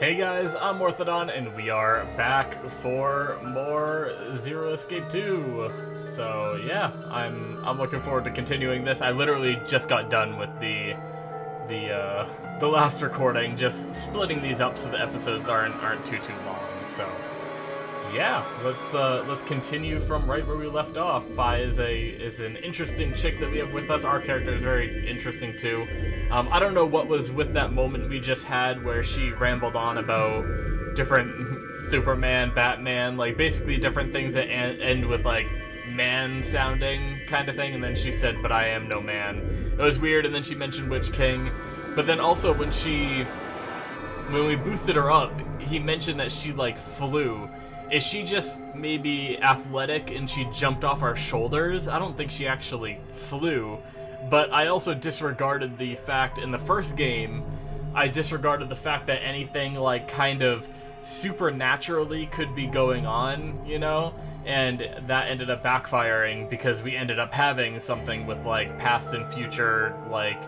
Hey guys, I'm Morthadon, and we are back for more Zero Escape 2. So yeah, I'm looking forward to continuing this. I literally just got done with the last recording, just splitting these up so the episodes aren't too long. So yeah, let's continue from right where we left off. Fi is an interesting chick that we have with us. Our character is very interesting too. I don't know what was with that moment we just had where she rambled on about different Superman, Batman, like basically different things that end with like man-sounding kind of thing, and then she said, "But I am no man." It was weird, and then she mentioned Witch King, but then also when we boosted her up, he mentioned that she like flew. Is she just maybe athletic and she jumped off our shoulders? I don't think she actually flew. But I also disregarded the fact in the first game, I disregarded the fact that anything like kind of supernaturally could be going on, you know? And that ended up backfiring because we ended up having something with like past and future like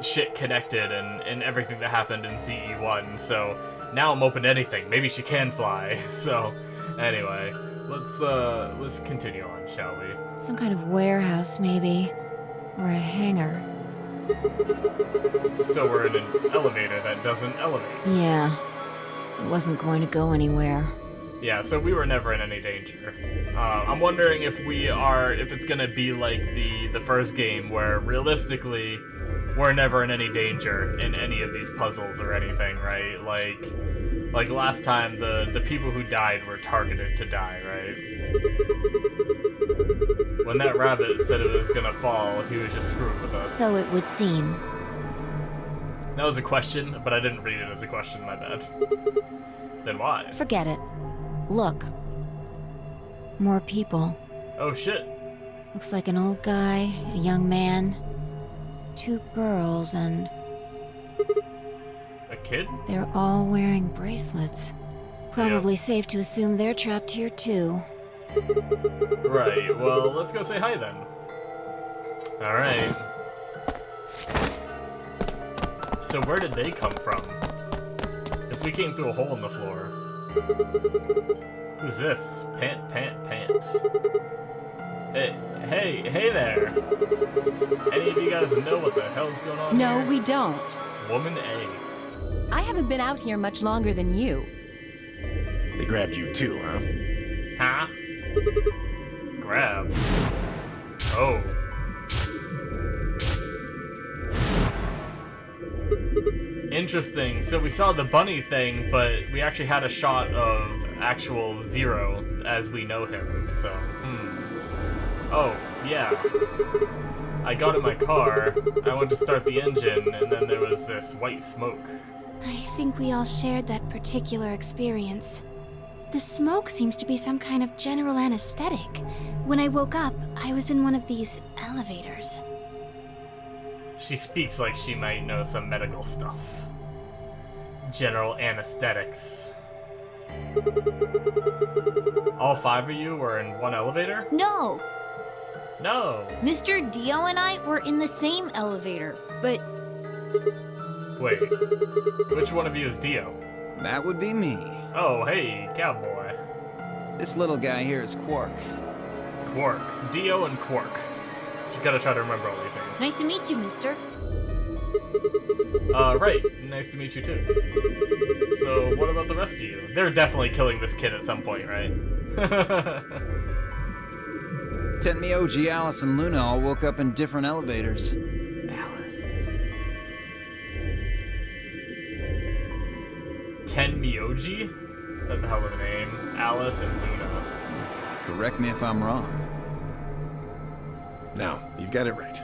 shit connected and everything that happened in CE1. So now I'm open to anything. Maybe she can fly. So anyway, let's continue on, shall we? Some kind of warehouse, maybe. Or a hangar. So we're in an elevator that doesn't elevate. Yeah. It wasn't going to go anywhere. Yeah, so we were never in any danger. I'm wondering if it's gonna be like the first game where realistically we're never in any danger in any of these puzzles or anything, right? Like last time the people who died were targeted to die, right? When that rabbit said it was gonna fall, he was just screwing with us. So it would seem. That was a question, but I didn't read it as a question, my bad. Then why? Forget it. Look. More people. Oh shit. Looks like an old guy, a young man, 2 girls, and... A kid? They're all wearing bracelets. Probably safe to assume they're trapped here too. Right, well, let's go say hi then. Alright. So where did they come from? If we came through a hole in the floor. Who's this? Pant. Hey there! Any of you guys know what the hell's going on here? No, we don't. Woman A. I haven't been out here much longer than you. They grabbed you too, huh? Huh? Grab. Oh. Interesting. So we saw the bunny thing, but we actually had a shot of actual Zero as we know him, so, Oh, yeah. I got in my car, I went to start the engine, and then there was this white smoke. I think we all shared that particular experience. The smoke seems to be some kind of general anesthetic. When I woke up, I was in one of these elevators. She speaks like she might know some medical stuff. General anesthetics. All 5 of you were in one elevator? No, No. Mr. Dio and I were in the same elevator, but Wait. Which one of you is Dio? That would be me. Oh, hey, cowboy. This little guy here is Quark. Quark. Dio and Quark. You gotta try to remember all these things. nice to meet you, mister. Right. Nice to meet you too. So, what about the rest of you? They're definitely killing this kid at some point, right? Tenmyoji, Alice, and Luna all woke up in different elevators. Alice. Tenmyoji? That's a hell of a name. Alice and Luna. Correct me if I'm wrong. No, you've got it right.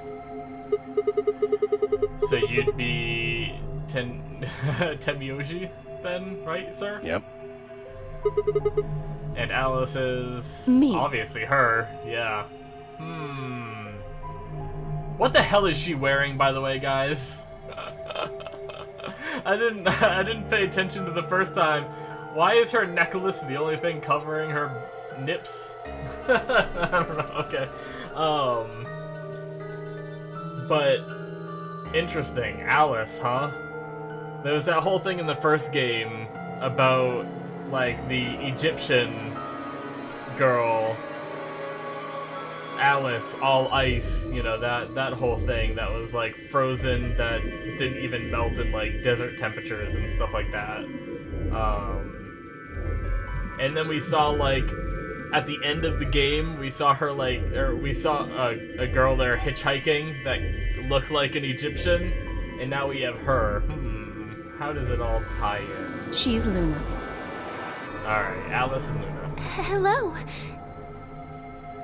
So you'd be Tenmyoji then, right, sir? Yep. And Alice is Me. obviously her, yeah. What the hell is she wearing, by the way, guys? I didn't pay attention to the first time. Why is her necklace the only thing covering her nips? I don't know, okay. But interesting. Alice, huh? There was that whole thing in the first game about, like, the Egyptian girl, Alice, all ice, you know, that whole thing that was, like, frozen, that didn't even melt in, like, desert temperatures and stuff like that. And then we saw, like, at the end of the game, we saw her, like, or we saw a girl there hitchhiking that looked like an Egyptian, and now we have her. How does it all tie in? She's Luna. Alright, Alice and Luna. Hello.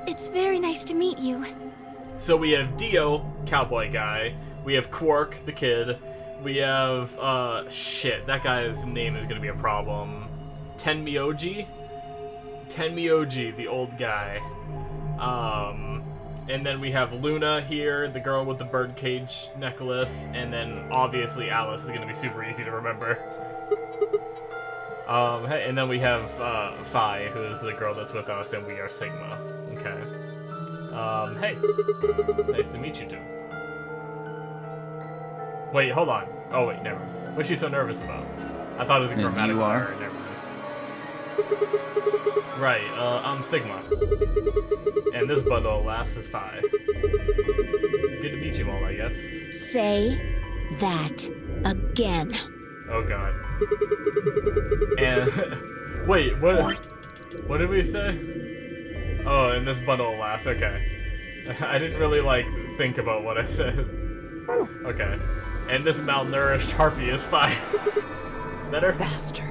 It's very nice to meet you. So we have Dio, cowboy guy. We have Quark, the kid. We have, shit, that guy's name is gonna be a problem. Tenmyoji? Tenmyoji, the old guy. And then we have Luna here, the girl with the birdcage necklace, and then obviously Alice is gonna be super easy to remember. Hey, and then we have Phi, who is the girl that's with us, and we are Sigma. Okay. Hey. Nice to meet you two. Wait, hold on. Oh wait, never mind. What's she so nervous about? I thought it was a And grammatical you are? error. Never mind. Right, I'm Sigma. And this bundle laughs is Phi. Good to meet you all, I guess. Say that again. Oh god. And wait, what did we say? Oh, and this bundle lasts, okay. I didn't really like think about what I said. Okay. And this malnourished harpy is Phi. Better? Bastard.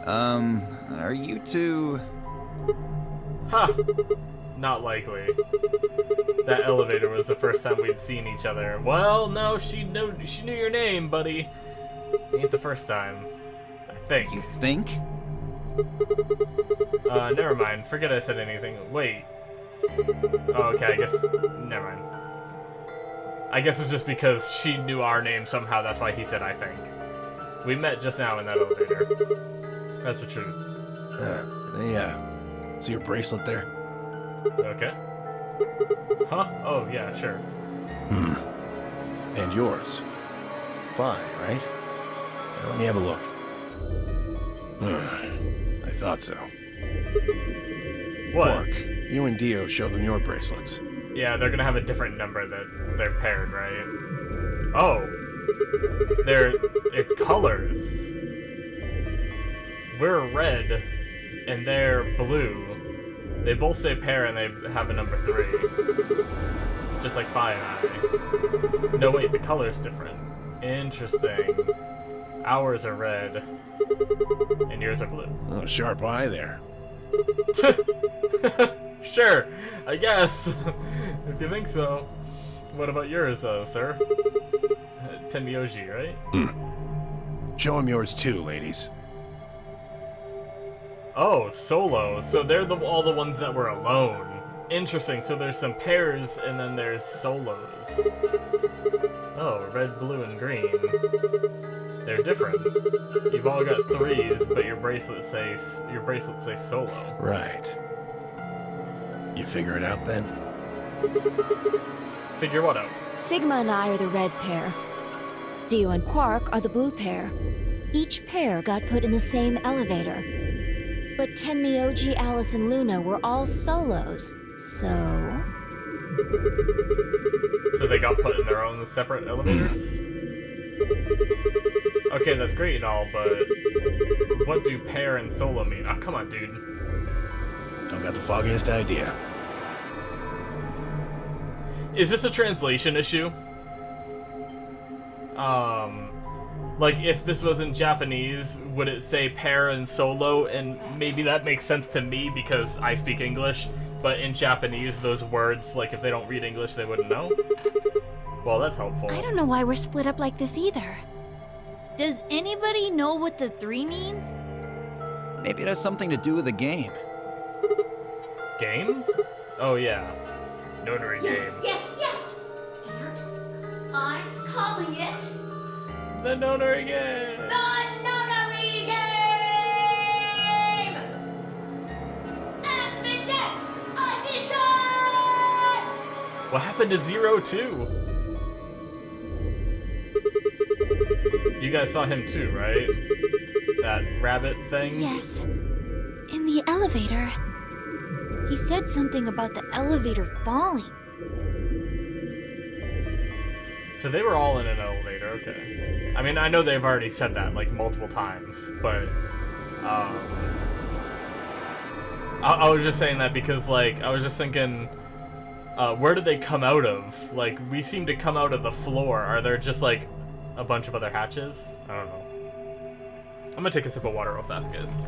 Are you two... Huh. Not likely. That elevator was the first time we'd seen each other. Well, no, she knew your name, buddy. Ain't the first time. I think. You think? Never mind. Forget I said anything. Wait. Oh, okay, I guess... Never mind. I guess it's just because she knew our name somehow, that's why he said I think. We met just now in that elevator. That's the truth. See your bracelet there? Okay. Huh? Oh, yeah, sure. And yours. Fine, right? Now, let me have a look. I thought so. What? Quark, you and Dio show them your bracelets. Yeah, they're gonna have a different number they're paired, right? Oh. It's colors. We're red, and they're blue. They both say pair, and they have a number 3. Just like Phi and I. No, wait, the color's different. Interesting. Ours are red, and yours are blue. Oh, sharp eye there. Sure, I guess. If you think so. What about yours, sir? Tenmyoji, right? Show him yours too, ladies. Oh, solo. So they're all the ones that were alone. Interesting. So there's some pairs, and then there's solos. Oh, red, blue, and green. They're different. You've all got 3s, but your bracelets say solo. Right. You figure it out then? Figure what out? Sigma and I are the red pair. Dio and Quark are the blue pair. Each pair got put in the same elevator. But Tenmyoji, Alice, and Luna were all solos, so... So they got put in their own separate elevators? Okay, that's great and all, but what do pair and solo mean? Oh, come on, dude. Don't got the foggiest idea. Is this a translation issue? Like, if this was in Japanese, would it say pair and solo? And maybe that makes sense to me because I speak English, but in Japanese, those words, like, if they don't read English, they wouldn't know? Well, that's helpful. I don't know why we're split up like this either. Does anybody know what the 3 means? Maybe it has something to do with the game. Game? Oh, yeah. Notary game. Yes. And I'm calling it The notary game! the Notary Game! Epidex Edition! What happened to 02? You guys saw him too, right? That rabbit thing? Yes. In the elevator. He said something about the elevator falling. So they were all in an elevator, okay. I mean, I know they've already said that, like, multiple times, but, I was just saying that because, like, I was just thinking, where did they come out of? Like, we seem to come out of the floor. Are there just, like, a bunch of other hatches? I don't know. I'm gonna take a sip of water real fast, guys.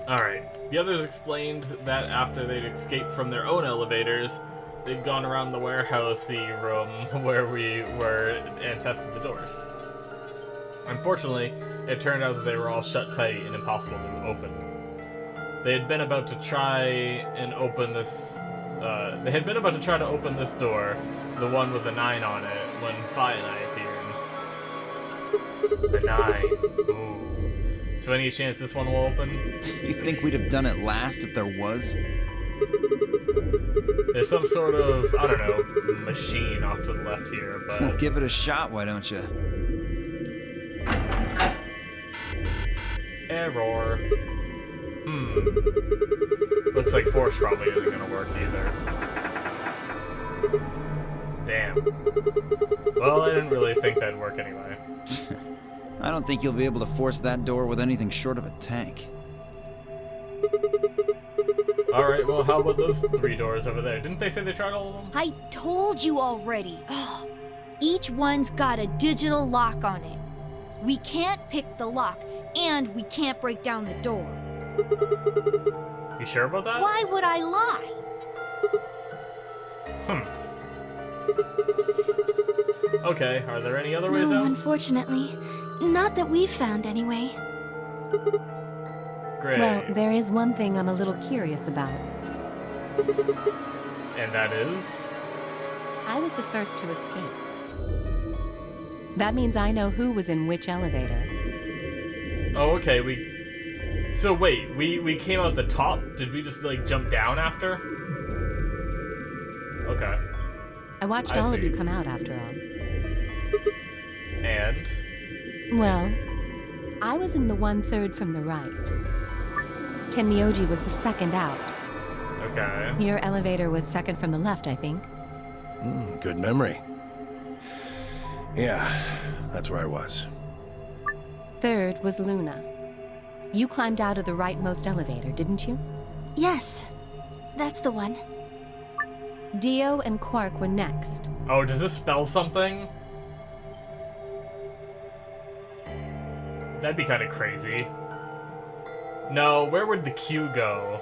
Alright, the others explained that after they'd escaped from their own elevators, they'd gone around the warehousey room where we were and tested the doors. Unfortunately, it turned out that they were all shut tight and impossible to open. They had been about to try and open this, door, the one with the 9 on it, when Fi and I appeared. The 9. Ooh. So any chance this one will open? You think we'd have done it last if there was? There's some sort of, I don't know, machine off to the left here, but... Well, give it a shot, why don't you? Error. Looks like force probably isn't gonna work either. Damn. Well, I didn't really think that'd work anyway. I don't think you'll be able to force that door with anything short of a tank. Alright, well, how about those 3 doors over there? Didn't they say they tried all of them? I told you already. Ugh. Each one's got a digital lock on it. We can't pick the lock, and we can't break down the door. You sure about that? Why would I lie? Okay, are there any other ways No, out? unfortunately. Not that we've found, anyway. Great. Well, there is one thing I'm a little curious about. And that is? I was the first to escape. That means I know who was in which elevator. Oh, okay, So wait, we came out the top? Did we just, like, jump down after? Okay. I watched I all of see. you come out after all. And? Well, I was in the 1/3 from the right. Tenmyoji was the second out. Okay. Your elevator was second from the left, I think. Good memory. Yeah, that's where I was. Third was Luna. You climbed out of the rightmost elevator, didn't you? Yes, that's the one. Dio and Quark were next. Oh, does this spell something? That'd be kind of crazy. No, where would the Q go?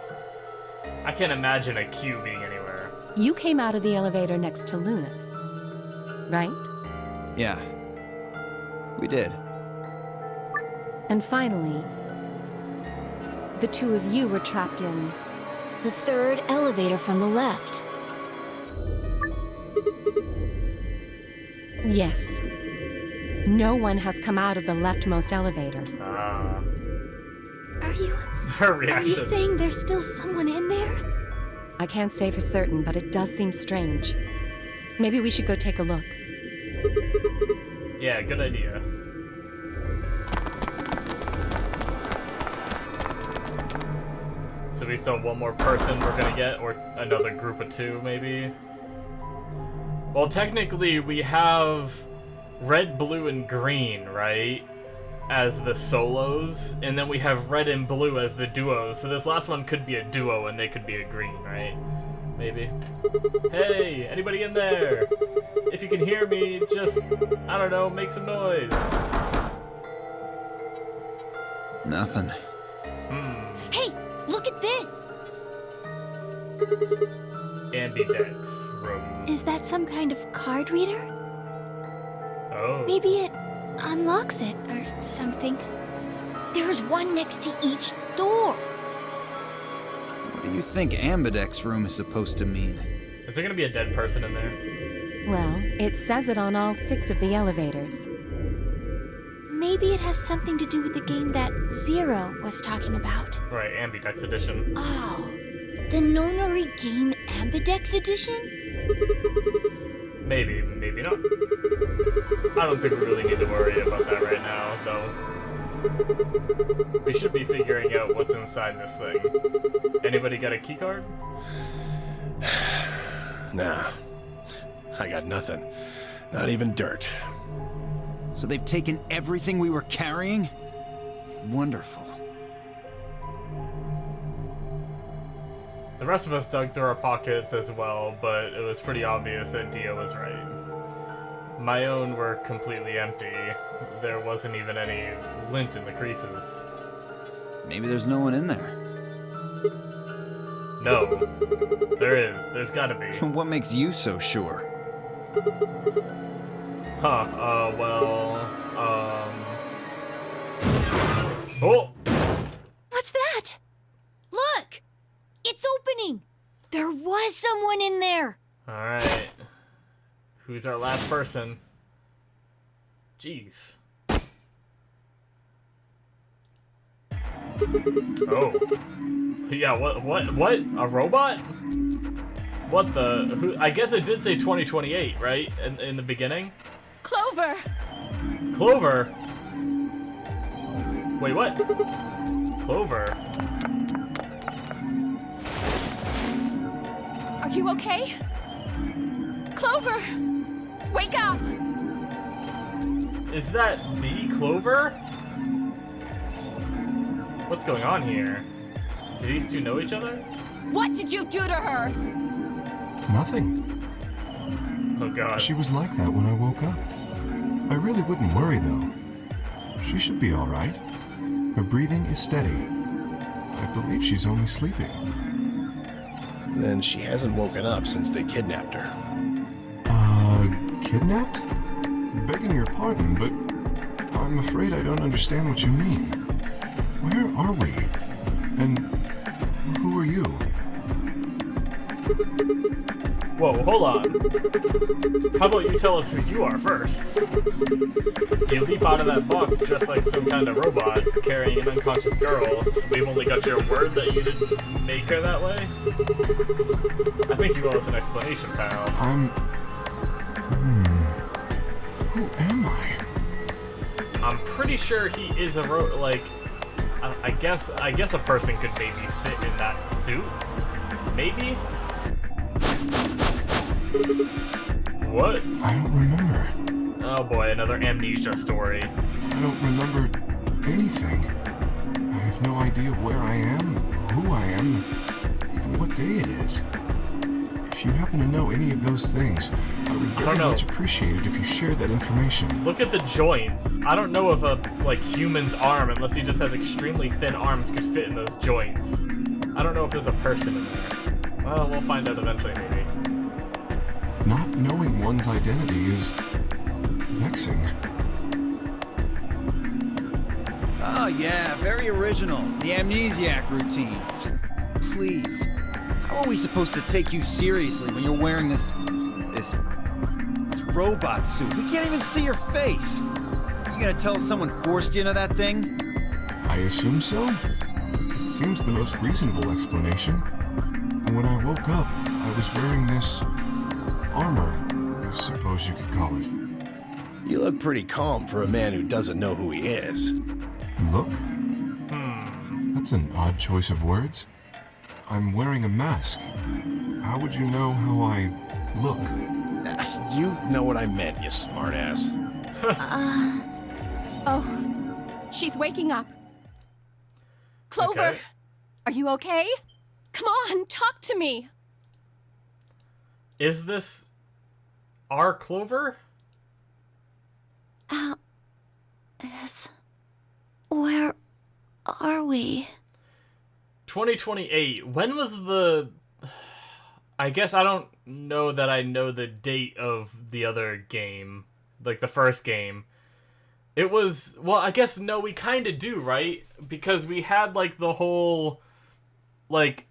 I can't imagine a Q being anywhere. You came out of the elevator next to Luna's, right? Yeah. We did. And finally, the 2 of you were trapped in... The 3rd elevator from the left. Yes. No one has come out of the leftmost elevator. Ah. Her Are reaction. you saying there's still someone in there? I can't say for certain, but it does seem strange. Maybe we should go take a look. Yeah, good idea. So we still have one more person we're gonna get, or another group of 2, maybe? Well, technically, we have red, blue, and green, right? As the solos, and then we have red and blue as the duos. So this last one could be a duo, and they could be a green, right? Maybe. Hey, anybody in there? If you can hear me, just, I don't know, make some noise. Nothing. Hey, look at this! Ambidex room. Is that some kind of card reader? Oh. Maybe it unlocks it or something. There's one next to each door. What do you think Ambidex room is supposed to mean? Is there gonna be a dead person in there? Well, it says it on all 6 of the elevators. Maybe it has something to do with the game that Zero was talking about. Right, Ambidex edition. Oh, The Nonary Game Ambidex Edition? Maybe, maybe not. I don't think we really need to worry about that right now, though. We should be figuring out what's inside this thing. Anybody got a keycard? Nah. I got nothing. Not even dirt. So they've taken everything we were carrying? Wonderful. The rest of us dug through our pockets as well, but it was pretty obvious that Dio was right. My own were completely empty. There wasn't even any lint in the creases. Maybe there's no one in there. No. There is. There's gotta be. What makes you so sure? Huh, Oh! What's that? Look! It's opening! There was someone in there! Alright. Who's our last person? Jeez. Oh. Yeah, what? A robot? What the? Who? I guess it did say 2028, right? In the beginning? Clover! Clover? Wait, what? Clover? Are you okay? Clover! Wake up! Is that the Clover? What's going on here? Do these two know each other? What did you do to her? Nothing. Oh god. She was like that when I woke up. I really wouldn't worry, though. She should be all right. Her breathing is steady. I believe she's only sleeping. Then she hasn't woken up since they kidnapped her. Kidnapped? Begging your pardon, but I'm afraid I don't understand what you mean. Where are we? And who are you? Whoa, hold on. How about you tell us who you are first? You leap out of that box dressed like some kind of robot, carrying an unconscious girl. We've only got your word that you didn't make her that way? I think you owe us an explanation, pal. Who am I? I'm pretty sure he is a I guess a person could maybe fit in that suit. Maybe? What? I don't remember. Oh boy, another amnesia story. I don't remember anything. I have no idea where I am, who I am, even what day it is. If you happen to know any of those things, I would very much appreciate it if you shared that information. Look at the joints. I don't know if a human's arm, unless he just has extremely thin arms, could fit in those joints. I don't know if there's a person in there. Well, we'll find out eventually, maybe. Not knowing one's identity is vexing. Oh yeah, very original. The amnesiac routine. Please. How are we supposed to take you seriously when you're wearing this robot suit? We can't even see your face. You gonna tell us someone forced you into that thing? I assume so. It seems the most reasonable explanation. When I woke up, I was wearing this armor, I suppose you could call it. You look pretty calm for a man who doesn't know who he is. Look? That's an odd choice of words. I'm wearing a mask. How would you know how I look? You know what I meant, you smartass. Oh, she's waking up. Clover, Okay. are you okay? Come on, talk to me. Is this our Clover? Yes. Where are we? 2028. When was the... I guess I don't know that I know the date of the other game. Like, the first game. It was... Well, I guess, no, we kind of do, right? Because we had, like, the whole... Like,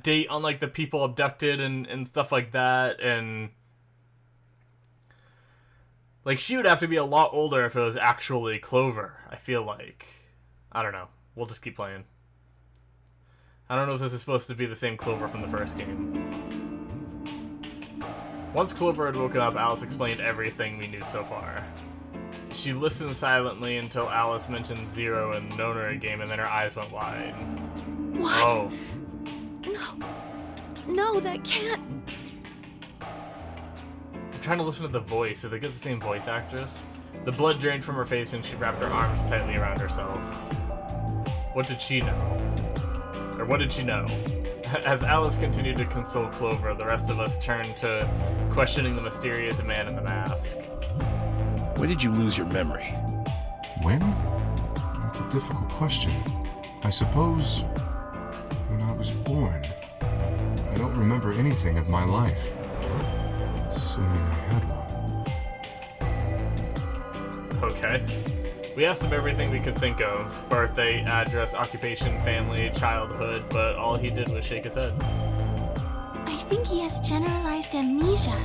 date on, like, the people abducted and stuff like that, and... Like, she would have to be a lot older if it was actually Clover, I feel like. I don't know. We'll just keep playing. I don't know if this is supposed to be the same Clover from the first game. Once Clover had woken up, Alice explained everything we knew so far. She listened silently until Alice mentioned Zero in the Nonary game, and then her eyes went wide. What? Oh. No, that can't. I'm trying to listen to the voice. Did they get the same voice actress? The blood drained from her face, and she wrapped her arms tightly around herself. What did she know? Or what did she know? As Alice continued to console Clover, the rest of us turned to questioning the mysterious man in the mask. When did you lose your memory? When? That's a difficult question. I suppose when I was born. I don't remember anything of my life. Assuming I had one. Okay. We asked him everything we could think of. Birthday, address, occupation, family, childhood, but all he did was shake his head. I think he has generalized amnesia.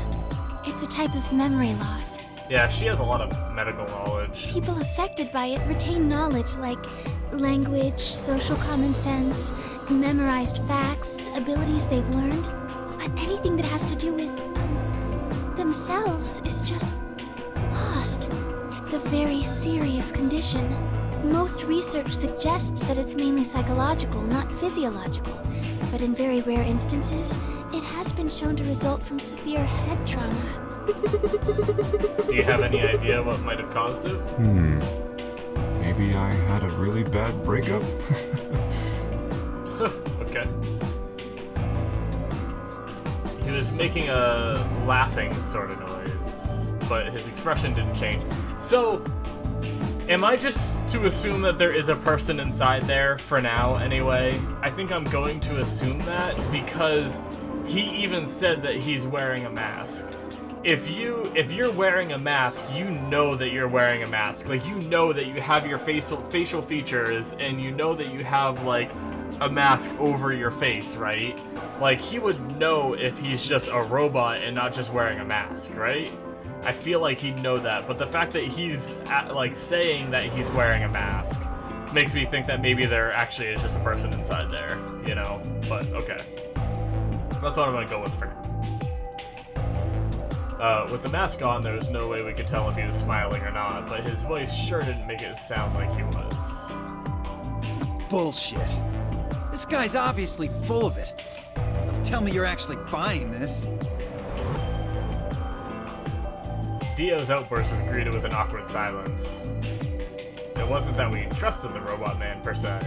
It's a type of memory loss. Yeah, she has a lot of medical knowledge. People affected by it retain knowledge like language, social common sense, memorized facts, abilities they've learned. But anything that has to do with themselves is just lost. It's a very serious condition. Most research suggests that it's mainly psychological, not physiological. But in very rare instances, it has been shown to result from severe head trauma. Do you have any idea what might have caused it? Maybe I had a really bad breakup? Okay. He was making a laughing sort of noise, but his expression didn't change. So, am I just to assume that there is a person inside there for now anyway? I think I'm going to assume that because he even said that he's wearing a mask. If you're wearing a mask, you know that you're wearing a mask. Like, you know that you have your facial features, and you know that you have, like, a mask over your face, right? Like, he would know if he's just a robot and not just wearing a mask, right? I feel like he'd know that, but the fact that he's, like, saying that he's wearing a mask makes me think that maybe there actually is just a person inside there, you know? But, okay. That's what I'm gonna go with for now. With the mask on, there was no way we could tell if he was smiling or not, but his voice sure didn't make it sound like he was. Bullshit. This guy's obviously full of it. Don't tell me you're actually buying this. Dio's outburst was greeted with an awkward silence. It wasn't that we trusted the robot man, per se.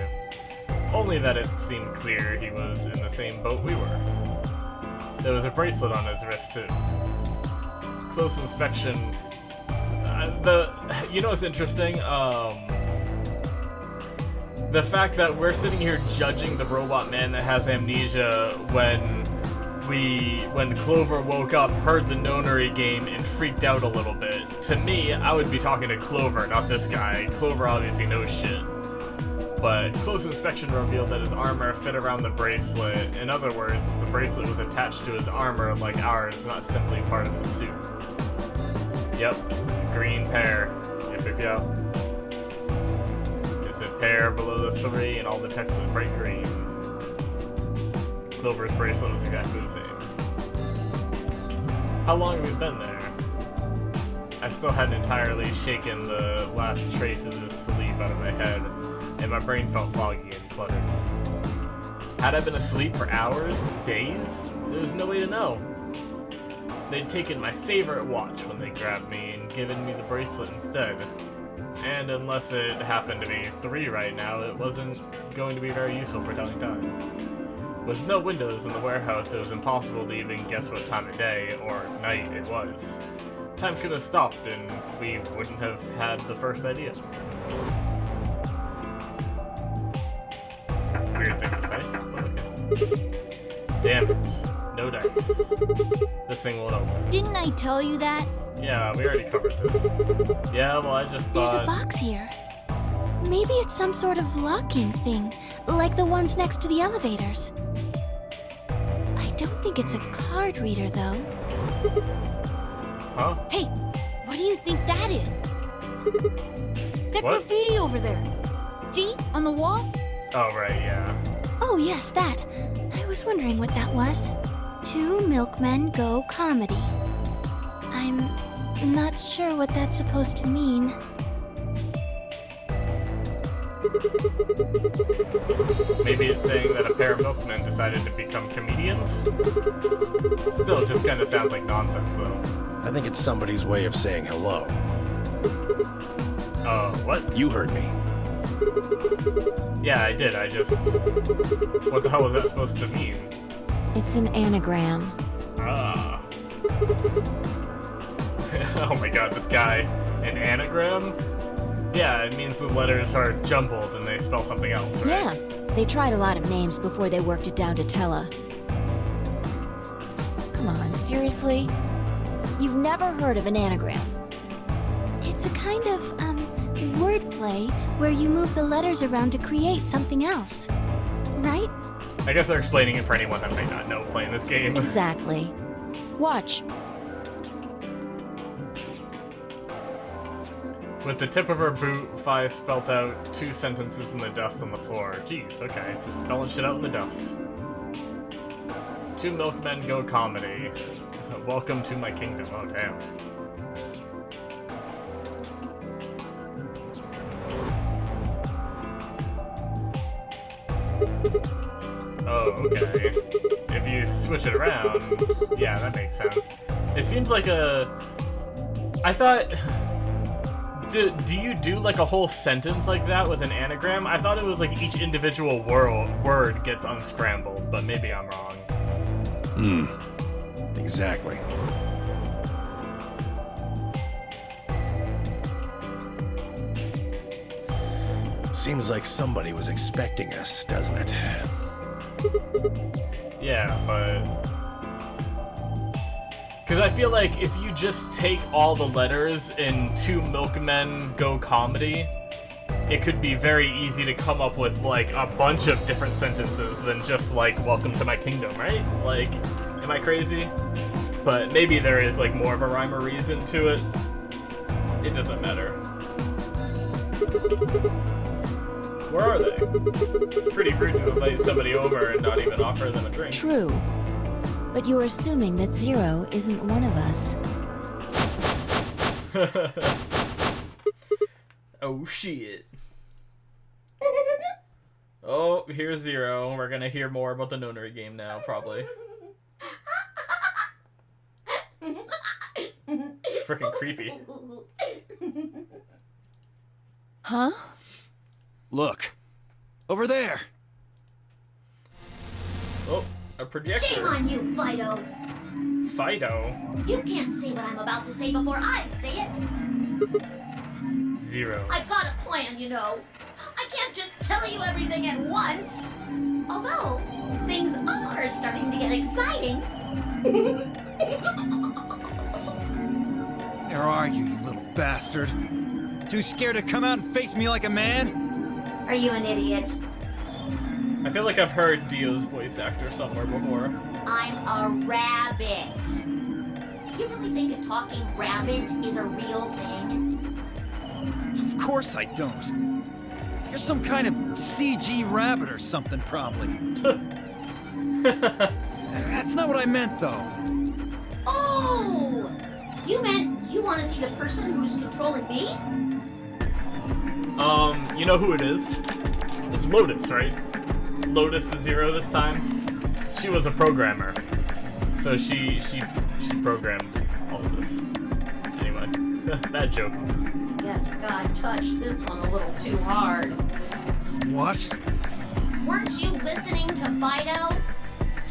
Only that it seemed clear he was in the same boat we were. There was a bracelet on his wrist, too. Close inspection. You know what's interesting? The fact that we're sitting here judging the robot man that has amnesia when Clover woke up, heard the Nonary game, and freaked out a little bit. To me, I would be talking to Clover, not this guy. Clover obviously knows shit. But close inspection revealed that his armor fit around the bracelet. In other words, the bracelet was attached to his armor like ours, not simply part of the suit. Yep, green pair. Yep. It said pair below the 3, and all the text was bright green. Clover's bracelet was exactly the same. How long have we been there? I still hadn't entirely shaken the last traces of sleep out of my head, and my brain felt foggy and cluttered. Had I been asleep for hours? Days? There was no way to know. They'd taken my favorite watch when they grabbed me and given me the bracelet instead. And unless it happened to be 3 right now, it wasn't going to be very useful for telling time. With no windows in the warehouse, it was impossible to even guess what time of day or night it was. Time could have stopped and we wouldn't have had the first idea. Weird thing to say, but okay. Damn it. No dice. This thing won't open. Didn't I tell you that? Yeah, we already covered this. Yeah, well, I just thought... There's a box here. Maybe it's some sort of locking thing, like the ones next to the elevators. I don't think it's a card reader, though. Huh? Hey, what do you think that is? That What? graffiti over there. See? On the wall? Oh, right, yeah. Oh, Oh, yes, that. I was wondering what that was. Two milkmen go comedy. I'm not sure what that's supposed to mean. Maybe it's saying that a pair of milkmen decided to become comedians? Still, it just kind of sounds like nonsense, though. I think it's somebody's way of saying hello. What? You heard me. Yeah, I did, I just... What the hell was that supposed to mean? It's an anagram. Ah. Oh my god, this guy. An anagram? Yeah, it means the letters are jumbled and they spell something else, right? Yeah, they tried a lot of names before they worked it down to Tella. Come on, seriously? You've never heard of an anagram? It's a kind of, wordplay where you move the letters around to create something else. Right? I guess they're explaining it for anyone that might not know playing this game. Exactly. Watch. With the tip of her boot, Fi spelt out 2 sentences in the dust on the floor. Jeez, okay, just spelling shit out in the dust. 2 milkmen go comedy. Welcome to my kingdom. Oh, damn. Oh, okay. If you switch it around, yeah, that makes sense. It seems like a... I thought... Do you do like a whole sentence like that with an anagram? I thought it was like each individual word gets unscrambled, but maybe I'm wrong. Exactly. Seems like somebody was expecting us, doesn't it? Yeah, but... Because I feel like if you just take all the letters in 2 milkmen go comedy, it could be very easy to come up with like a bunch of different sentences than just like welcome to my kingdom, right? Like, am I crazy? But maybe there is like more of a rhyme or reason to it. It doesn't matter. Where are they? Pretty rude to invite somebody over and not even offer them a drink. True. But you're assuming that Zero isn't one of us. Oh shit. Oh, here's Zero. We're gonna hear more about the nunnery game now, probably. Freaking creepy. Huh? Look. Over there. Oh, a projector. Shame on you, Fido. Fido? You can't say what I'm about to say before I say it. Zero. I've got a plan, you know. I can't just tell you everything at once. Although, things are starting to get exciting. Where are you, you little bastard? Too scared to come out and face me like a man? Are you an idiot? I feel like I've heard Dio's voice actor somewhere before. I'm a rabbit. You really think a talking rabbit is a real thing? Of course I don't. You're some kind of CG rabbit or something, probably. That's not what I meant, though. Oh! You meant you want to see the person who's controlling me? You know who it is? It's Lotus, right? Lotus the Zero this time. She was a programmer. So she programmed all of this. Anyway, bad joke. Guess God touched this one a little too hard. What? Weren't you listening to Fido?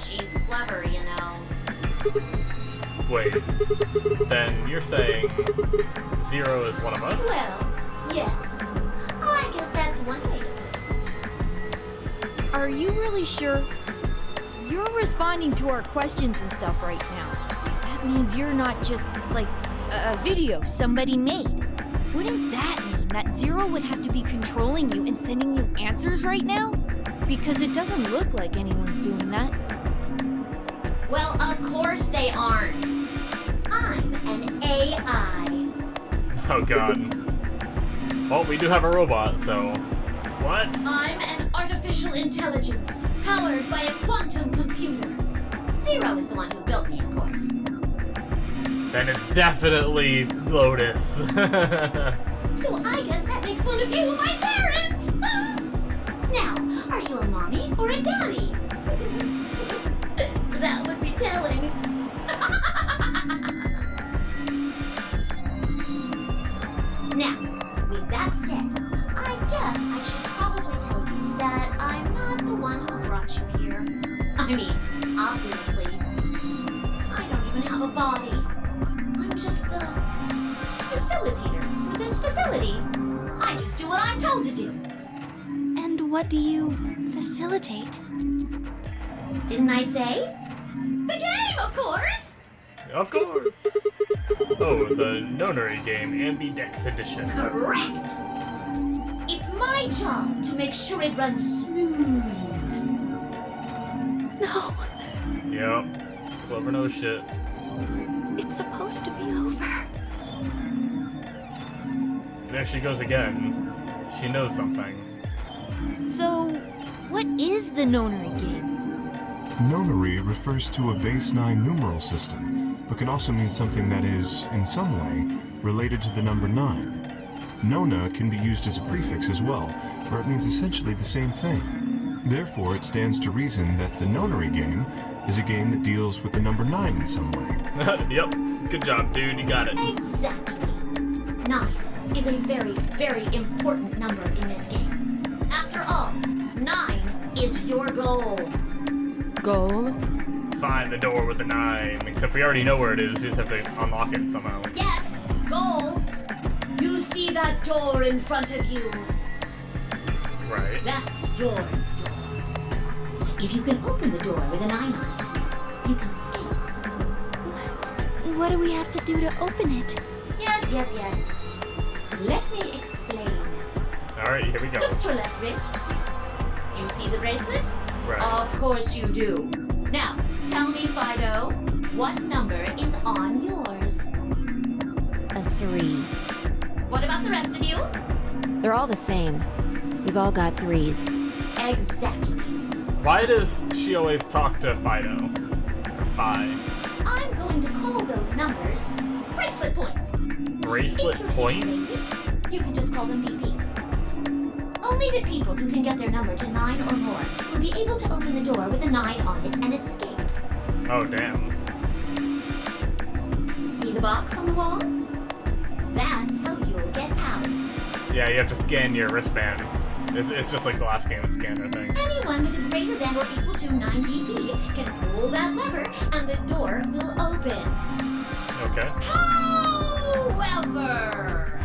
She's clever, you know. Wait, then you're saying Zero is one of us? Well, yes. I guess that's one way to put it. Are you really sure? You're responding to our questions and stuff right now. That means you're not just, like, a video somebody made. Wouldn't that mean that Zero would have to be controlling you and sending you answers right now? Because it doesn't look like anyone's doing that. Well, of course they aren't. I'm an AI. Oh god. Well, we do have a robot, so... What? I'm an artificial artificial intelligence powered by a quantum computer. Zero is the one who built me, of course. Then it's definitely Lotus. So I guess that makes one of you my parent! Now, are you a mommy or a daddy? That would be telling. Now, with that said, I guess I should probably tell you that I'm not the one who brought you here. I mean, obviously, I don't even have a body. I'm just the facilitator for this facility. I just do what I'm told to do. And what do you facilitate? Didn't I say? The game, of course! Of course. Oh, the Nonary game, Ambidex Edition. Correct! It's my job to make sure it runs smooth. No, Yep. Clover knows shit. it's supposed to be over. There she goes again. She knows something. So, what is the Nonary game? Nonary refers to a base 9 numeral system, but can also mean something that is, in some way, related to the number 9. Nona can be used as a prefix as well, where it means essentially the same thing. Therefore, it stands to reason that the Nonary game is a game that deals with the number 9 in some way. Yep. Good job, dude. You got it. Exactly. 9 is a very, very important number in this game. After all, 9 is your goal. Goal? Find the door with the 9. Except we already know where it is. We just have to unlock it somehow. Yes, goal. You see that door in front of you? Right. That's your door. If you can open the door with a 9 on it, you can escape. What do we have to do to open it? Yes, yes, yes. Let me explain. Alright, here we go. Look at your left wrists. You see the bracelet? Right. Of course you do. Now, tell me, Fido, what number is on yours? A 3. What about the rest of you? They're all the same. We've all got 3s. Exactly. Why does she always talk to Fido? Or Fi? I'm going to call those numbers bracelet points. Bracelet If you're points? thinking, you can just call them BP. Only the people who can get their number to 9 or more will be able to open the door with a 9 on it and escape. Oh, damn. See the box on the wall? That's how you'll get out. Yeah, you have to scan your wristband. It's just like the last game, scanner thing. Anyone with a greater than or equal to 9 BP can pull that lever and the door will open. Okay. However,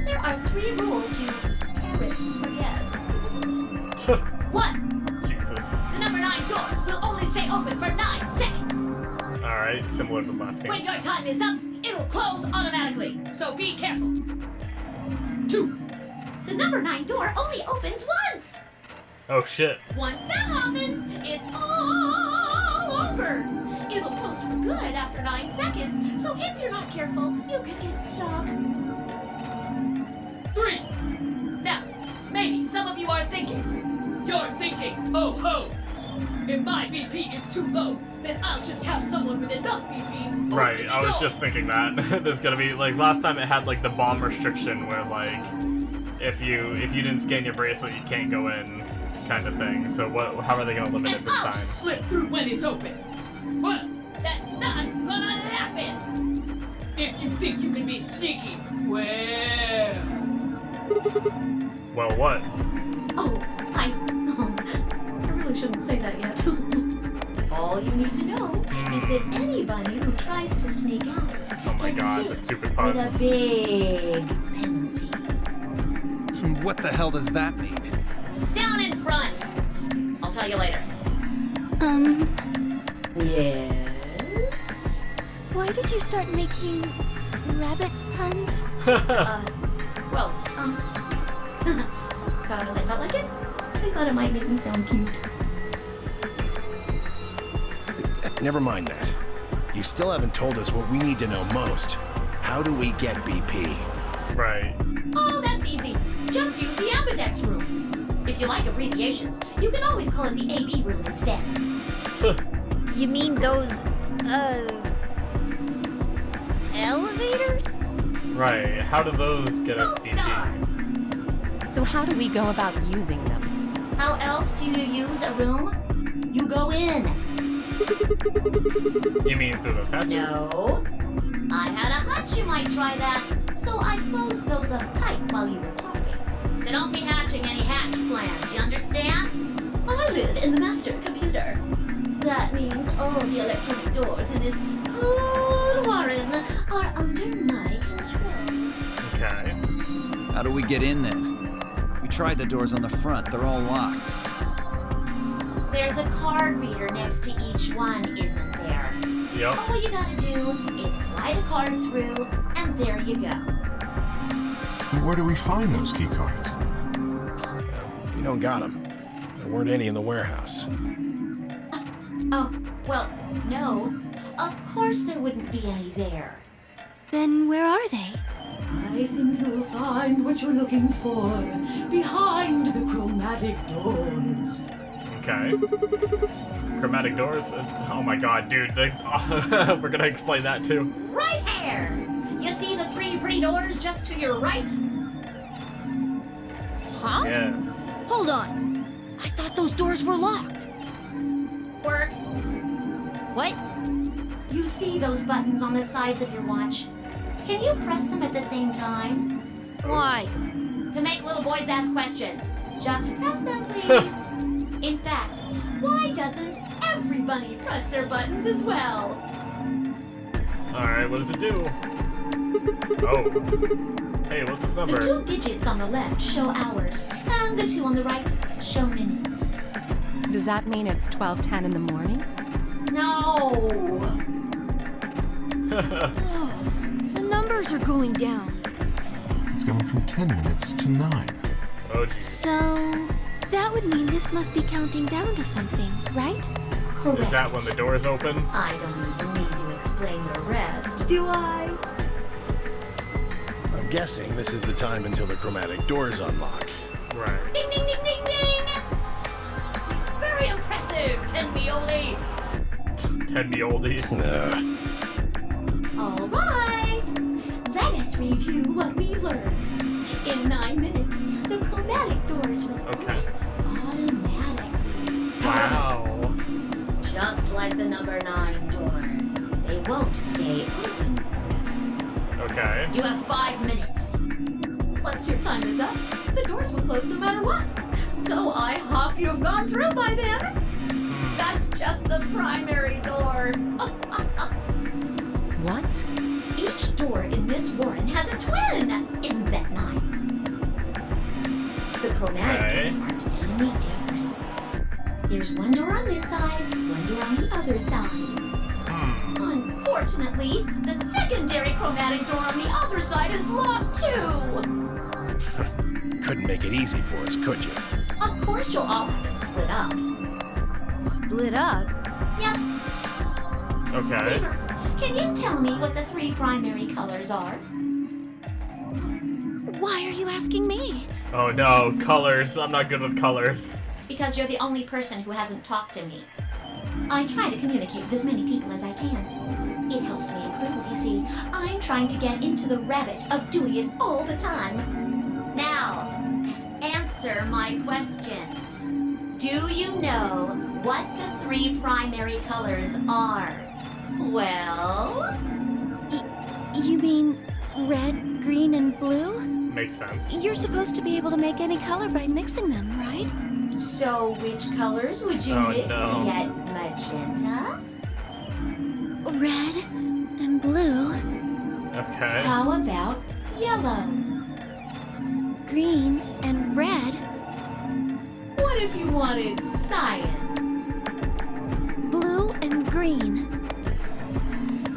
there are 3 rules you can't forget. 1. Jesus. The number 9 door will only stay open for 9 seconds. Alright, similar to the last game. When your time is up, it'll close automatically, so be careful. 2. The number 9 door only opens once. Oh, shit. Once that happens, it's all over. It'll close for good after 9 seconds, so if you're not careful, you can get stuck. 3. Now, maybe some of you are thinking. You're thinking, oh ho! If my BP is too low, then I'll just have someone with enough BP. open Right, the I was door. just thinking that. There's gonna be, like, last time it had, like, the bomb restriction where, like, if you didn't scan your bracelet, you can't go in, kind of thing. So how are they gonna limit it And this I'll time? just slip through when it's open. Well, that's not gonna happen. If you think you can be sneaky, well... Well, what? Oh, I really shouldn't say that yet. All you need to know is that anybody who tries to sneak out Oh my gets god, the hit stupid with puns. a big penalty. What the hell does that mean? Down in front. I'll tell you later. Yes? Why did you start making rabbit puns? Well, cause I felt like it. I thought it might make me sound cute. Never mind that. You still haven't told us what we need to know most. How do we get BP? Right. Oh, that's easy. Just use the Ambidex room. If you like abbreviations, you can always call it the AB room instead. You mean those, elevators? Right, how do those get us Gold star! So how do we go about using them? How else do you use a room? You go in. You mean through those hatches? No. I had a hunch you might try that, so I closed those up tight while you were talking. So don't be hatching any hatch plans, you understand? I live in the master computer. That means all the electronic doors in this whole warren are under my control. Okay. How do we get in then? We tried the doors on the front. They're all locked. There's a card reader next to each one, isn't there? Yep. All you gotta do is slide a card through, and there you go. Where do we find those key cards? You don't got them. There weren't any in the warehouse. Oh, well, no. Of course there wouldn't be any there. Then where are they? I think you'll find what you're looking for behind the chromatic doors. Okay. Chromatic doors? Oh my god, dude. We're gonna explain that too. Right here! You see the three pretty doors just to your right? Huh? Yes. Hold on. I thought those doors were locked. Quirk, What? you see those buttons on the sides of your watch? Can you press them at the same time? Why? To make little boys ask questions. Just press them, please. In fact, why doesn't everybody press their buttons as well? Alright, what does it do? Oh. Hey, what's this number? The 2 digits on the left show hours, and the 2 on the right show minutes. Does that mean it's 12:10 in the morning? No! The numbers are going down. It's gone from 10 minutes to 9. Oh, jeez. So, that would mean this must be counting down to something, right? Correct. Is that when the doors open? I don't even need to explain the rest, do I? I'm guessing this is the time until the chromatic doors unlock. Right. Ding, ding, ding, ding, ding! Very impressive, Tenmioli! 10-me-oldie. All right, let us review what we've learned. In 9 minutes, the chromatic doors will Okay. open automatically. Wow. Just like the number 9 door, they won't stay open forever. Okay. You have 5 minutes. Once your time is up, the doors will close no matter what. So I hope you've gone through by then. That's just the primary door. What? Each door in this warren has a twin. Isn't that nice? The chromatic Okay. doors aren't any different. There's one door on this side, one door on the other side. Unfortunately, the secondary chromatic door on the other side is locked too. Couldn't make it easy for us, could you? Of course you'll all have to split up. Split up? Yep. Okay. Favor, can you tell me what the 3 primary colors are? Why are you asking me? Oh no, colors. I'm not good with colors. Because you're the only person who hasn't talked to me. I try to communicate with as many people as I can. It helps me improve, you see. I'm trying to get into the habit of doing it all the time. Now, answer my questions. Do you know what the 3 primary colors are? Well? You mean red, green, and blue? Makes sense. You're supposed to be able to make any color by mixing them, right? So which colors would you Oh, mix no. to get magenta? Red and blue, Okay. How about yellow? green and red, What if you wanted cyan? blue and green.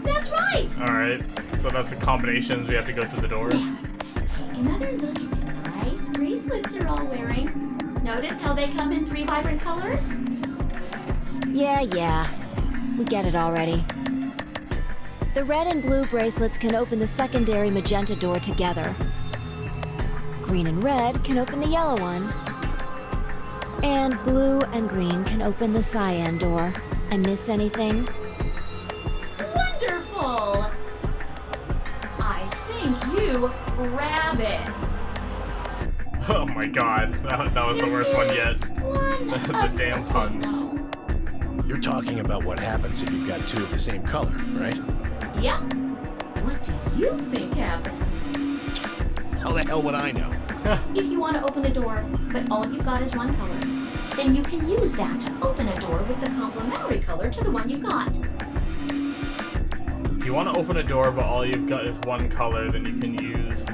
That's right! Alright. So that's the combinations we have to go through the doors. Take another look at the nice bracelets you're all wearing. Notice how they come in 3 vibrant colors? Yeah. We get it already. The red and blue bracelets can open the secondary magenta door together. Green and red can open the yellow one. And blue and green can open the cyan door. I miss anything? Wonderful! I think you grab it. Oh my god, that was the worst one yet. The damn puns. You're talking about what happens if you've got two of the same color, right? Yep. What do you think happens? How the hell would I know? If you want to open a door, but all you've got is one color, then you can use that to open a door with the complementary color to the one you've got. If you want to open a door but all you've got is one color, then you can use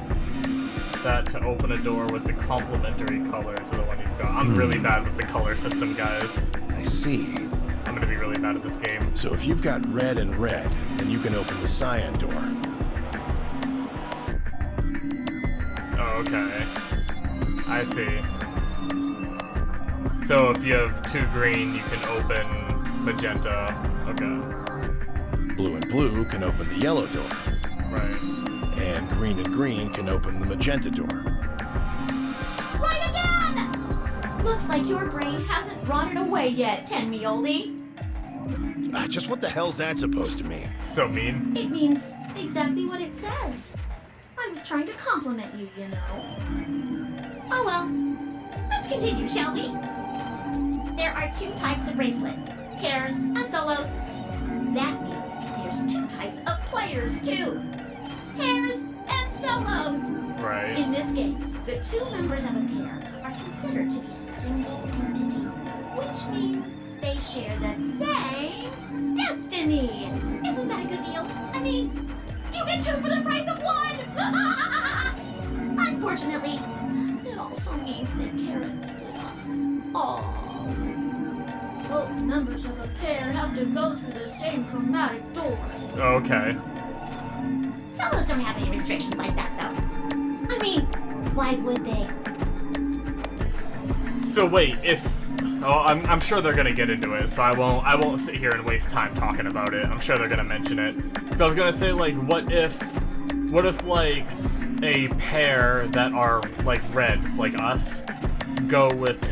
that to open a door with the complementary color to the one you've got. I'm really bad with the color system, guys. I see. I'm gonna be really bad at this game. So if you've got red and red, then you can open the cyan door. Oh, okay. I see. So if you have two green, you can open magenta. Okay. Blue and blue can open the yellow door. Right. And green can open the magenta door. Right again! Looks like your brain hasn't rotted away yet, Tenmioldi. Just what the hell's that supposed to mean? So mean. It means exactly what it says. I was trying to compliment you, you know. Oh well. Let's continue, shall we? There are two types of bracelets, pairs and solos. That means there's two types of players, too. Pairs and solos. Right. In this game, the two members of a pair are considered to be a single entity, which means they share the same destiny. Isn't that a good deal? I mean, you get two for the price of one! Unfortunately, it also means they can't split up. Aww. Both members of a pair have to go through the same chromatic door. Okay. Solos don't have any restrictions like that, though. I mean, why would they? So wait, if I'm sure they're gonna get into it, so I won't sit here and waste time talking about it. I'm sure they're gonna mention it. Because I was gonna say, like, what if like a pair that are like red, like us, go with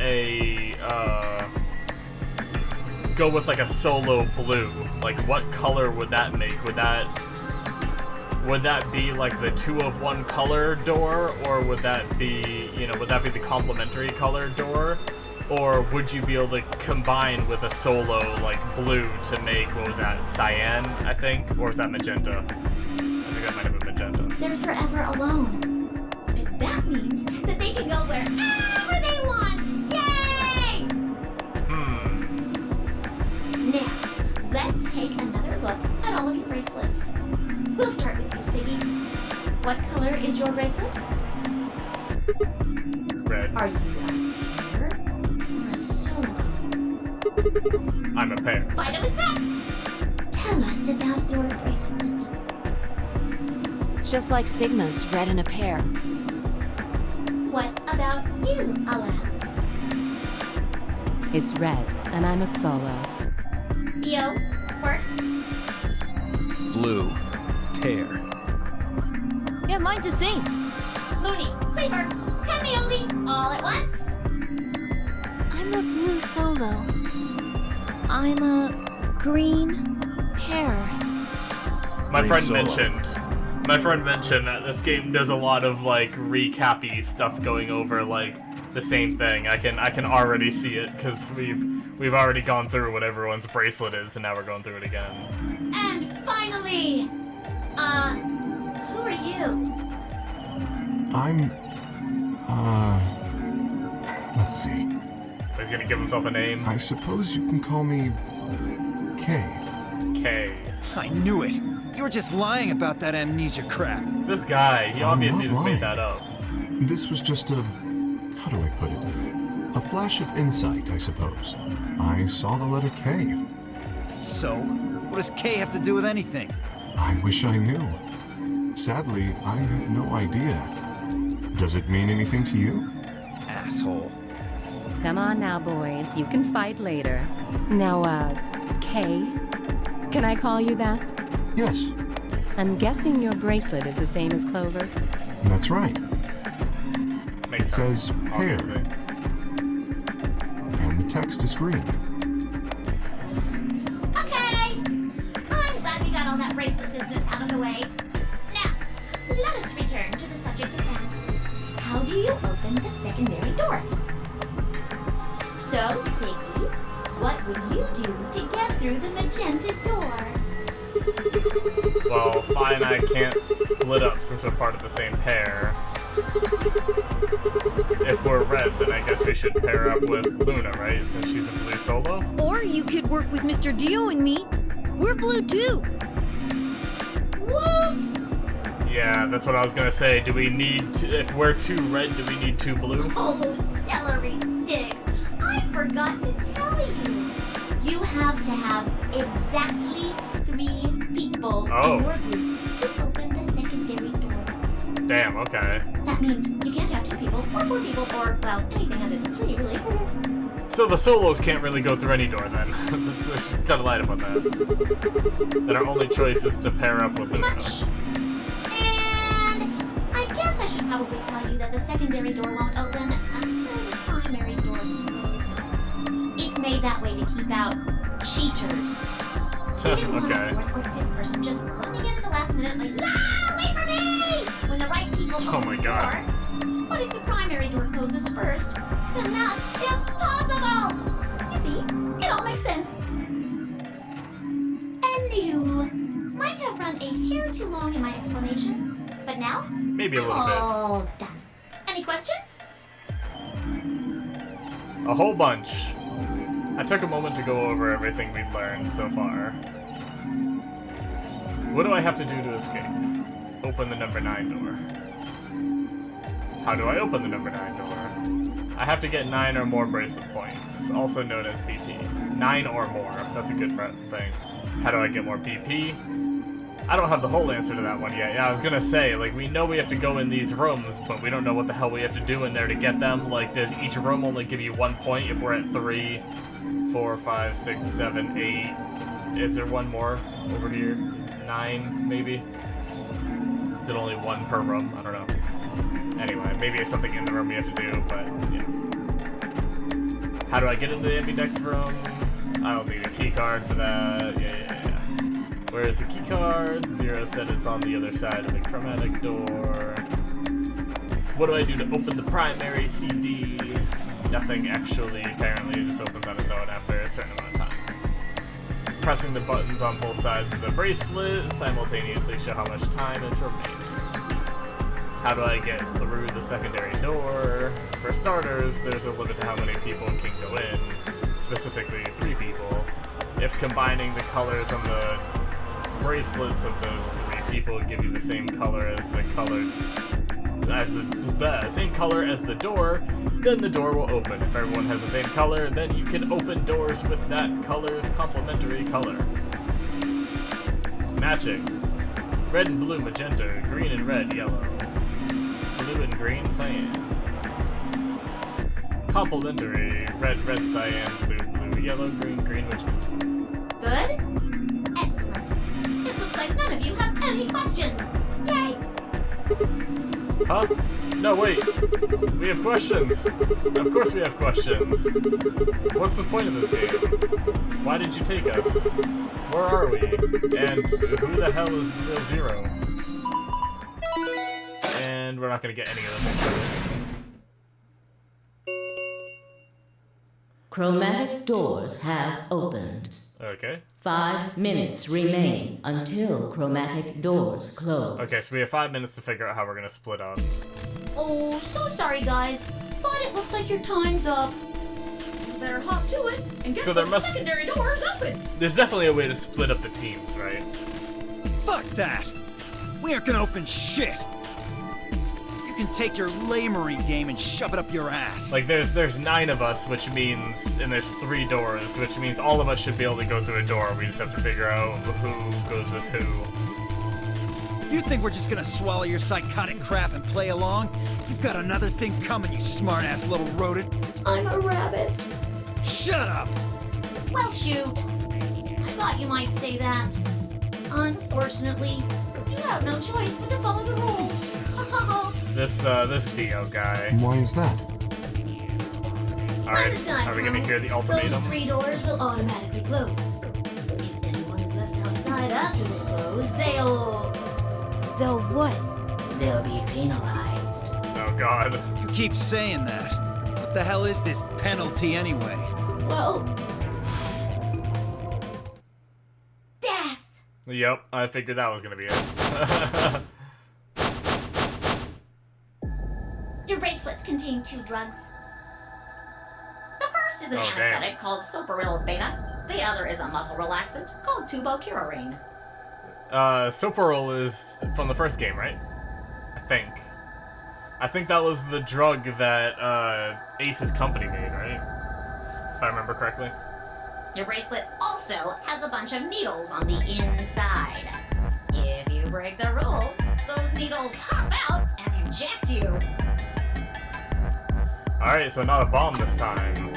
like a solo blue? Like, what color would that make? Would that be like the two of one color door, or would that be, would that be the complementary color door? Or would you be able to combine with a solo, like, blue to make, what was that, cyan, I think? Or is that magenta? I think that might have been magenta. They're forever alone. But that means that they can go wherever they want! Yay! Now, let's take another look at all of your bracelets. We'll start with you, Siggy. What color is your bracelet? Red. Are you a pair or a solo? I'm a pair. Fido is next! Tell us about your bracelet. It's just like Sigma's, red in a pair. What about you, Alance? It's red, and I'm a solo. Yo, Quirk? Blue. Pair. Yeah, mine's the same. Mooney, Cleaver, Tenmioldi, all at once? I'm a blue solo. I'm a green pair. My Green friend solo. mentioned that this game does a lot of, like, recappy stuff going over, like, the same thing. I can already see it, because we've already gone through what everyone's bracelet is, and now we're going through it again. And finally, who are you? I'm, let's see. He's gonna give himself a name. I suppose you can call me Kay. K. I knew it. You were just lying about that amnesia crap. This guy, he I'm obviously not just lying. made that up. This was just how do I put it? A flash of insight, I suppose. I saw the letter K. So, what does K have to do with anything? I wish I knew. Sadly, I have no idea. Does it mean anything to you? Asshole. Come on now, boys. You can fight later. Now, Kay? Can I call you that? Yes, I'm guessing your bracelet is the same as Clover's. that's right. Makes It sense, says pair. obviously. text to screen. Okay! I'm glad we got all that bracelet business out of the way. Now, let us return to the subject at hand. How do you open the secondary door? So, Siggy, what would you do to get through the magenta door? Well, fine, I can't split up since we're part of the same pair. If we're red, then I guess we should pair up with Luna, right? Since she's a blue solo? Or you could work with Mr. Dio and me. We're blue too. Whoops! Yeah, that's what I was gonna say. Do we need to, if we're two red, do we need two blue? Oh, celery sticks! I forgot to tell you. You have to have exactly 3 people in your group to open the secondary door. Damn, okay. That means you can't have 2 people, or 4 people, or, well, anything other than 3, really. So the solos can't really go through any door then. Let's just kind of light about that. Then our only choice is to pair up with Luna. Much. And I guess I should probably tell you that the secondary door won't open until the primary door closes. It's made that way to keep out cheaters. We didn't want a 4th or 5th person just running in at the last minute like, "Ah, wait for me!" when the right people open the door. But if the primary door closes first, then that's impossible! You see, it all makes sense. Anywho, might have run a hair too long in my explanation, but now, maybe a little all done. Any questions? A whole bunch. I took a moment to go over everything we've learned so far. What do I have to do to escape? Open the number 9 door. How do I open the number 9 door? I have to get 9 or more bracelet points, also known as BP. 9 or more, that's a good thing. How do I get more BP? I don't have the whole answer to that one yet. Yeah, I was gonna say, like, we know we have to go in these rooms, but we don't know what the hell we have to do in there to get them. Like, does each room only give you 1 point if we're at 3, 4, 5, 6, 7, 8? Is there one more over here? Is it 9, maybe? Is it only 1 per room? I don't know. Anyway, maybe it's something in the room we have to do, but, yeah. How do I get into the ambidex room? I don't need a key card for that. Yeah. Where is the key card? 0 said it's on the other side of the chromatic door. What do I do to open the primary CD? Nothing, actually. Apparently, it just opens on its own after a certain amount of time. Pressing the buttons on both sides of the bracelet simultaneously show how much time is remaining. How do I get through the secondary door? For starters, there's a limit to how many people can go in, specifically 3 people. If combining the colors on the bracelets of those 3 people give you the same color as the same color as the door, then the door will open. If everyone has the same color, then you can open doors with that color's complementary color. Matching. Red and blue, magenta, green and red, yellow. Blue and green, cyan. Complementary. Red, cyan, blue, yellow, green, magenta. Good? Excellent. It looks like none of you have any questions. Yay! Huh? No, wait. We have questions. Of course we have questions. What's the point of this game? Why did you take us? Where are we? And who the hell is the real Zero? And we're not gonna get any of those answers. Chromatic doors have opened. Okay. 5 minutes remain until chromatic doors close. Okay, so we have 5 minutes to figure out how we're gonna split up. Oh, so sorry, guys, but it looks like your time's up. You better hop to it and get those secondary doors open. There's definitely a way to split up the teams, right? Fuck that! We aren't gonna open shit! You can take your lamery game and shove it up your ass. Like, there's 9 of us, which means, and there's 3 doors, which means all of us should be able to go through a door. We just have to figure out who goes with who. If you think we're just gonna swallow your psychotic crap and play along, you've got another thing coming, you smart-ass little rodent. I'm a rabbit. Shut up! Well, shoot. I thought you might say that. Unfortunately, you have no choice but to follow the rules. This Dio guy. Why is that? Alright, When the time are we gonna comes, hear the those ultimatum? 3 doors will automatically close. If anyone is left outside after they close, They'll what? they'll be penalized. Oh god. You keep saying that. What the hell is this penalty anyway? Well, death. Yep, I figured that was gonna be it. Your bracelets contain 2 drugs. The first is an Oh, damn. anesthetic called Soparil Beta. The other is a muscle relaxant called Tubocurarine. Soparil is from the first game, right? I think that was the drug that Ace's company made, right? If I remember correctly. Your bracelet also has a bunch of needles on the inside. If you break the rules, those needles hop out and inject you. Alright, so not a bomb this time.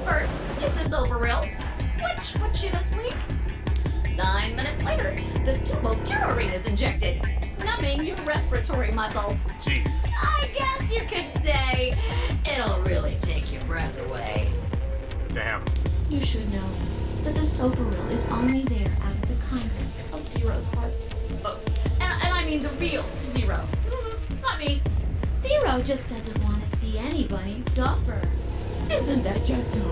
First is the Soparil, which puts you to sleep. 9 minutes later, the Tubocurarine is injected, numbing your respiratory muscles. Jeez. I guess you could say it'll really take your breath away. Damn. You should know that the Soparil is only there out of the kindness of Zero's heart. Oh, and I mean the real Zero. Not me. Zero just doesn't want to see anybody suffer. Isn't that just so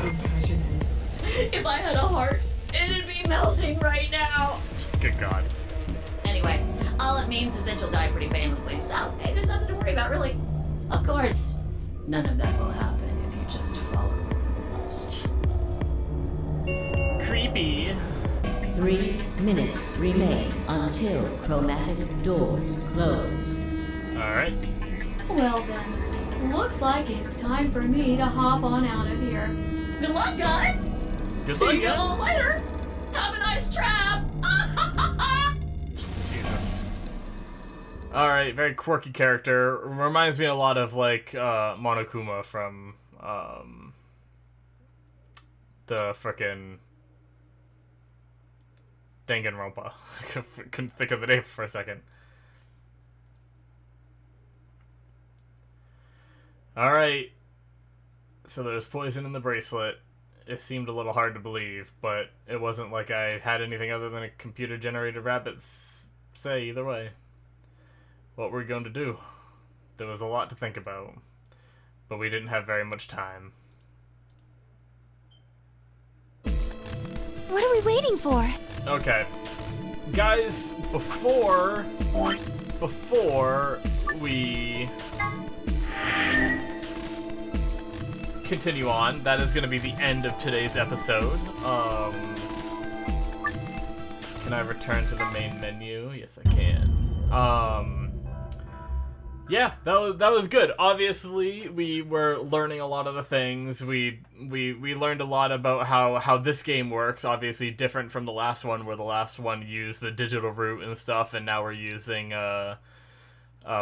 compassionate? If I had a heart, it'd be melting right now. Good god. Anyway, all it means is that you'll die pretty painlessly, so hey, there's nothing to worry about, really. Of course, none of that will happen if you just follow the rules. Creepy. 3 minutes remain until chromatic doors close. Alright. Well then, looks like it's time for me to hop on out of here. Good luck, guys! Good See luck, you guys. all later! Have a nice trap! Jesus. Alright, very quirky character. Reminds me a lot of, like, Monokuma from, the frickin' Danganronpa. I couldn't think of the name for a second. Alright. So there's poison in the bracelet. It seemed a little hard to believe, but it wasn't like I had anything other than a computer-generated rabbit say either way. What were we going to do? There was a lot to think about, but we didn't have very much time. What are we waiting for? Okay. Guys, before we continue on, that is going to be the end of today's episode. Can I return to the main menu? Yes, I can. Yeah, that was good. Obviously, we were learning a lot of the things. We learned a lot about how this game works. Obviously, different from the last one, where the last one used the digital route and stuff, and now we're using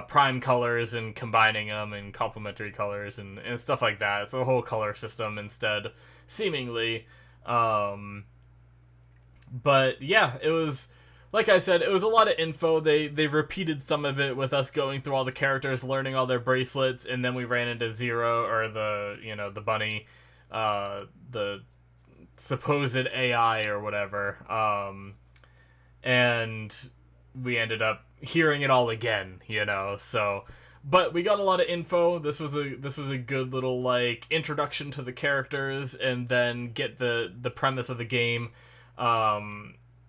prime colors and combining them and complementary colors and stuff like that. So the whole color system instead, seemingly. But yeah, it was, like I said, it was a lot of info. They repeated some of it with us going through all the characters, learning all their bracelets, and then we ran into Zero, or the bunny, the supposed AI or whatever. And we ended up hearing it all again, so, but we got a lot of info. This was a good little, like, introduction to the characters, and then get the premise of the game.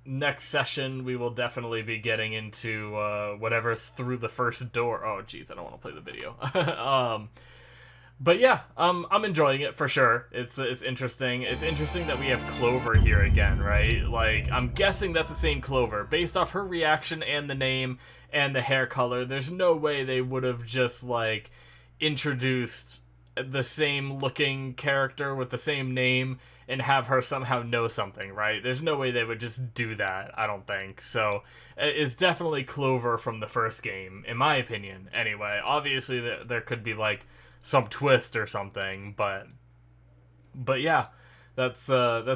Next session we will definitely be getting into whatever's through the first door. Oh jeez, I don't want to play the video. But yeah, I'm enjoying it for sure. It's interesting. It's interesting that we have Clover here again, right? Like, I'm guessing that's the same Clover. Based off her reaction and the name and the hair color, there's no way they would have just, like, introduced the same looking character with the same name and have her somehow know something, right? There's no way they would just do that, I don't think. So, it's definitely Clover from the first game, in my opinion, anyway. Obviously, there could be, like, some twist or something, but yeah, that's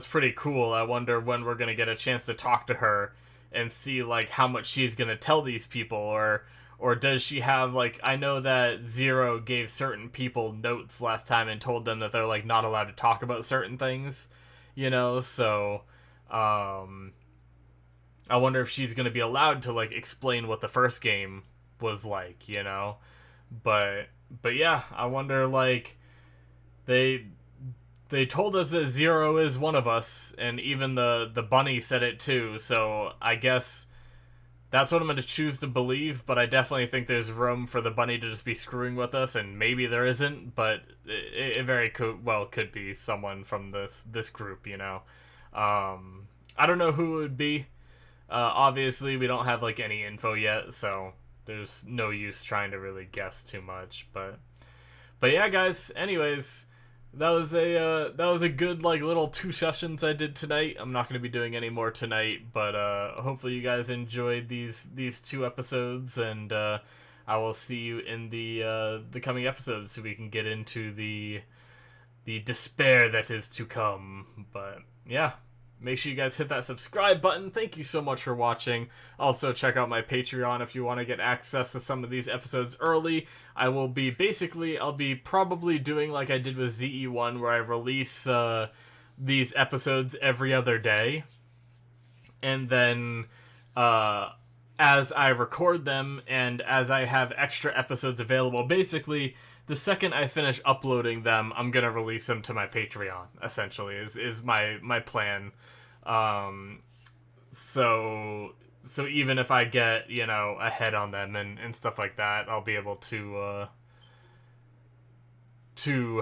pretty cool. I wonder when we're gonna get a chance to talk to her and see, like, how much she's gonna tell these people, or Or does she have, like, I know that Zero gave certain people notes last time and told them that they're, like, not allowed to talk about certain things, you know, so, I wonder if she's gonna be allowed to, like, explain what the first game was like, you know, but yeah, I wonder, like, they told us that Zero is one of us, and even the bunny said it too, so I guess that's what I'm going to choose to believe, but I definitely think there's room for the bunny to just be screwing with us, and maybe there isn't, but it very could be someone from this group, you know. I don't know who it would be. Obviously, we don't have, like, any info yet, so there's no use trying to really guess too much, but yeah, guys, anyways, that was a good, like, little 2 sessions I did tonight. I'm not going to be doing any more tonight, but hopefully you guys enjoyed these 2 episodes, and I will see you in the coming episodes so we can get into the despair that is to come. But yeah, make sure you guys hit that subscribe button. Thank you so much for watching. Also, check out my Patreon if you want to get access to some of these episodes early. I'll be probably doing like I did with ZE1, where I release these episodes every other day. And then as I record them and as I have extra episodes available, basically, the second I finish uploading them, I'm gonna release them to my Patreon, essentially, is my plan. So even if I get, you know, ahead on them and stuff like that, I'll be able to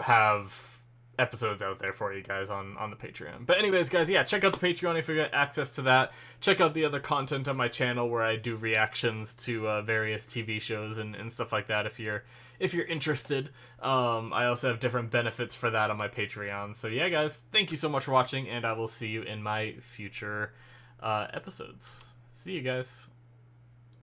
have episodes out there for you guys on the Patreon. But anyways, guys, yeah, check out the Patreon if you get access to that. Check out the other content on my channel where I do reactions to various TV shows and stuff like that if you're interested. I also have different benefits for that on my Patreon. So yeah, guys, thank you so much for watching, and I will see you in my future episodes. See you guys.